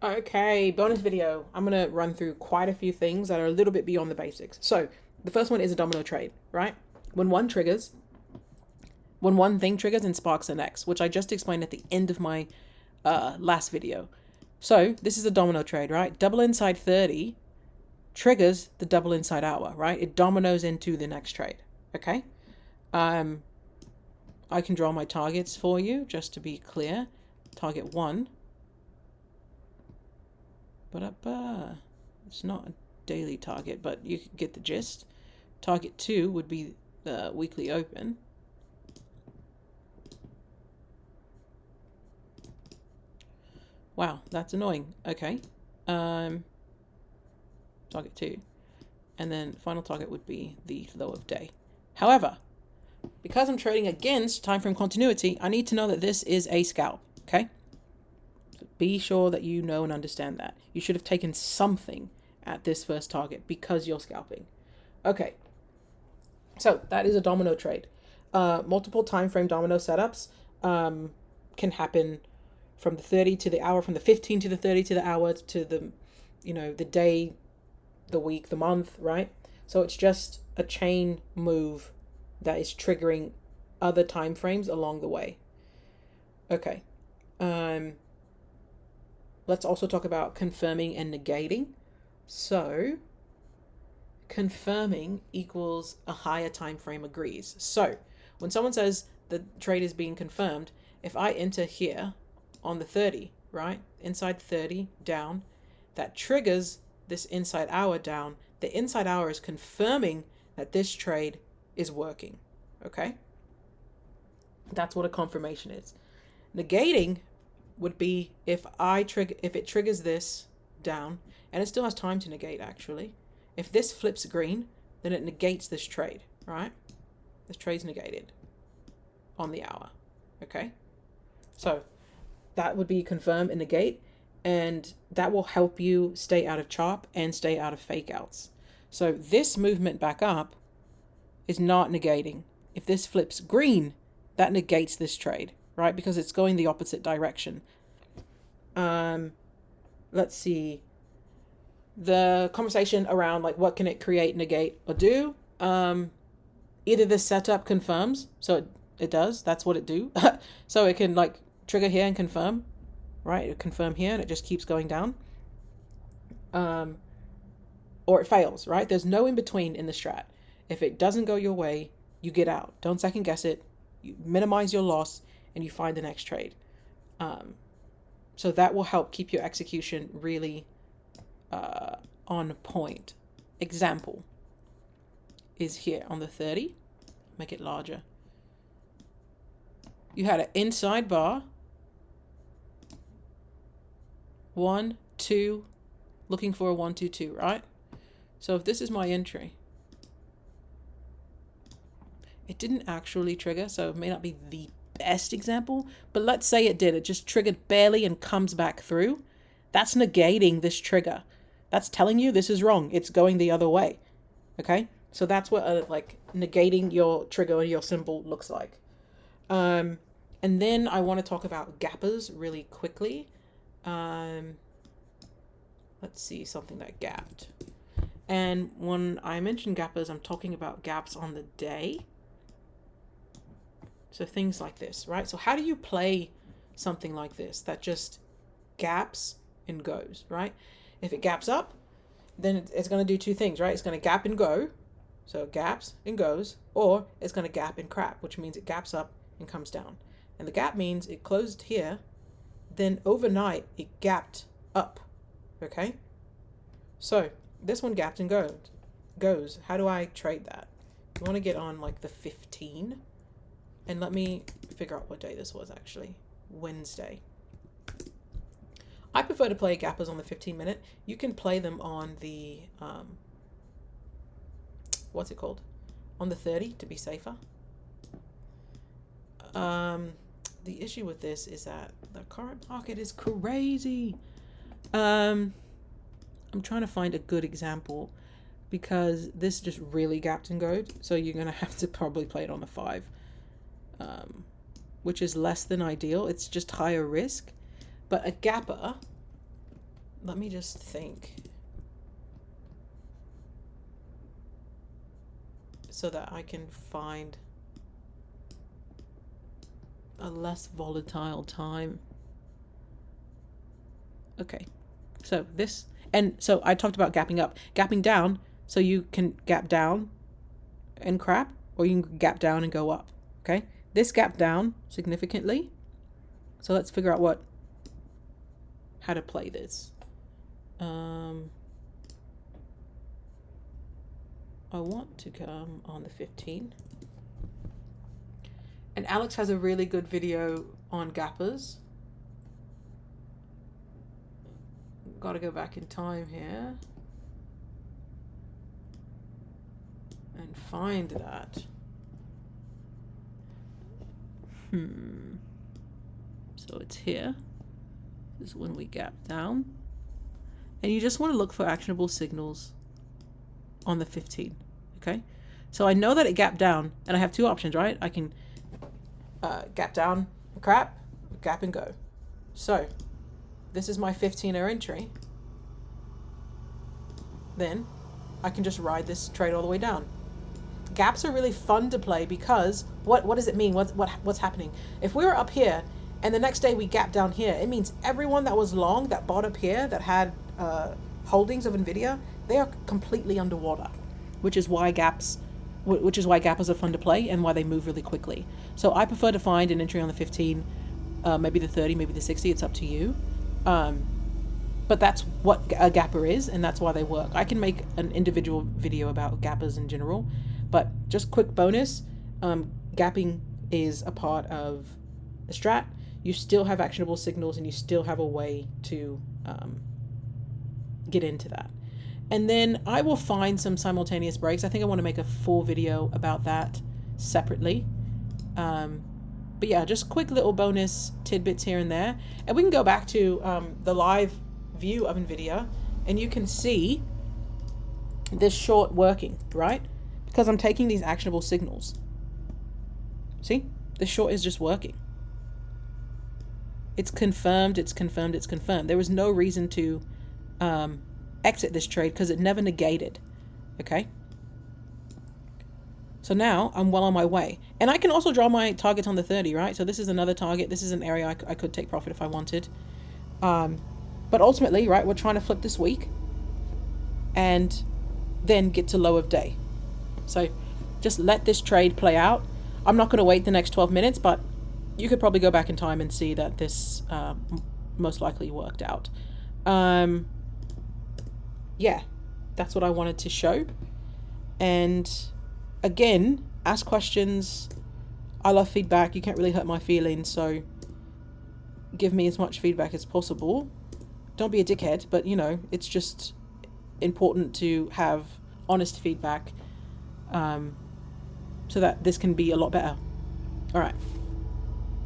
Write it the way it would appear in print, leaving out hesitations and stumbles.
Okay, bonus video. I'm going to run through quite a few things that are a little bit beyond the basics. So, the first one is a domino trade, right? When one thing triggers and sparks the next, which I just explained at the end of my last video. So, this is a domino trade, right? Double inside 30 triggers the double inside hour, right? It dominoes into the next trade, okay? I can draw my targets for you, just to be clear. Target 1. But it's not a daily target, but you get the gist. Target 2 would be the weekly open. Wow, that's annoying. Okay. Target 2. And then final target would be the low of day. However, because I'm trading against time frame continuity, I need to know that this is a scalp, okay? Be sure that you know and understand that. You should have taken something at this first target because you're scalping. Okay, so that is a domino trade. Multiple time frame domino setups can happen from the 30 to the hour, from the 15 to the 30 to the hour, to the, the day, the week, the month, right? So it's just a chain move that is triggering other time frames along the way. Okay. Let's also talk about confirming and negating. So, confirming equals a higher time frame agrees. So, when someone says the trade is being confirmed, if I enter here on the 30, right? Inside 30 down, that triggers this inside hour down. The inside hour is confirming that this trade is working. Okay? That's what a confirmation is. Negating would be if it triggers this down, and it still has time to negate actually. If this flips green, then it negates this trade, right? This trade's negated on the hour. Okay? So that would be confirm and negate, and that will help you stay out of chop and stay out of fake outs. So this movement back up is not negating. If this flips green, that negates this trade, right? Because it's going the opposite direction. Let's see. The conversation around like what can it create, negate, or do. Either this setup confirms, so it does. That's what it do. So it can like trigger here and confirm, right? It confirm here and it just keeps going down. Or it fails, right? There's no in between in the strat. If it doesn't go your way, you get out. Don't second guess it. You minimize your loss and you find the next trade. So that will help keep your execution really on point. Example is here on the 30. Make it larger. You had an inside bar. 1, 2, looking for a 1, 2, 2, right? So if this is my entry, it didn't actually trigger, so it may not be the best example, but let's say it did. It just triggered barely and comes back through. That's negating this trigger. That's telling you this is wrong. It's going the other way. Okay? So that's what like negating your trigger or your symbol looks like. And then I want to talk about gappers really quickly. Let's see something that gapped. And when I mention gappers, I'm talking about gaps on the day. So things like this, right? So how do you play something like this that just gaps and goes, right? If it gaps up, then it's going to do two things, right? It's going to gap and go. So it gaps and goes, or it's going to gap and crap, which means it gaps up and comes down. And the gap means it closed here, then overnight it gapped up, okay? So this one gapped and goes. How do I trade that? You want to get on like the 15, and let me figure out what day this was actually. Wednesday. I prefer to play gappers on the 15-minute. You can play them on the, what's it called? On the 30 to be safer. The issue with this is that the current market is crazy. I'm trying to find a good example because this just really gapped and goes. So you're going to have to probably play it on the 5, which is less than ideal. It's just higher risk. But a gapper let me just think so that I can find a less volatile time. Okay, so this, and so I talked about gapping up, gapping down, so you can gap down and crap, or you can gap down and go up. Okay, this gap down significantly, so let's figure out how to play this. I want to come on the 15. And Alex has a really good video on gappers. Got to go back in time here and find that. So it's here. This is when we gap down. And you just want to look for actionable signals on the 15. Okay, so I know that it gapped down, and I have two options, right? I can gap down, crap, gap and go. So this is my 15er entry. Then I can just ride this trade all the way down. Gaps are really fun to play because what does it mean? What's happening? If we were up here and the next day we gap down here, it means everyone that was long, that bought up here, that had holdings of Nvidia, they are completely underwater, which is why gappers are fun to play and why they move really quickly. So I prefer to find an entry on the 15, maybe the 30, maybe the 60. It's up to you. But that's what a gapper is, and that's why they work. I can make an individual video about gappers in general, but just quick bonus, gapping is a part of a strat. You still have actionable signals, and you still have a way to get into that. And then I will find some simultaneous breaks. I think I want to make a full video about that separately. But yeah, just quick little bonus tidbits here and there. And we can go back to the live view of Nvidia, and you can see this short working, right? Because I'm taking these actionable signals. See? This short is just working. It's confirmed, it's confirmed, it's confirmed. There was no reason to exit this trade because it never negated. Okay? So now I'm well on my way. And I can also draw my targets on the 30, right? So this is another target. This is an area I could take profit if I wanted. But ultimately, right, we're trying to flip this week and then get to low of day. So just let this trade play out. I'm not going to wait the next 12 minutes, but you could probably go back in time and see that this most likely worked out. Yeah, that's what I wanted to show. And again, ask questions. I love feedback. You can't really hurt my feelings, so give me as much feedback as possible. Don't be a dickhead, but you know, it's just important to have honest feedback so that this can be a lot better. All right.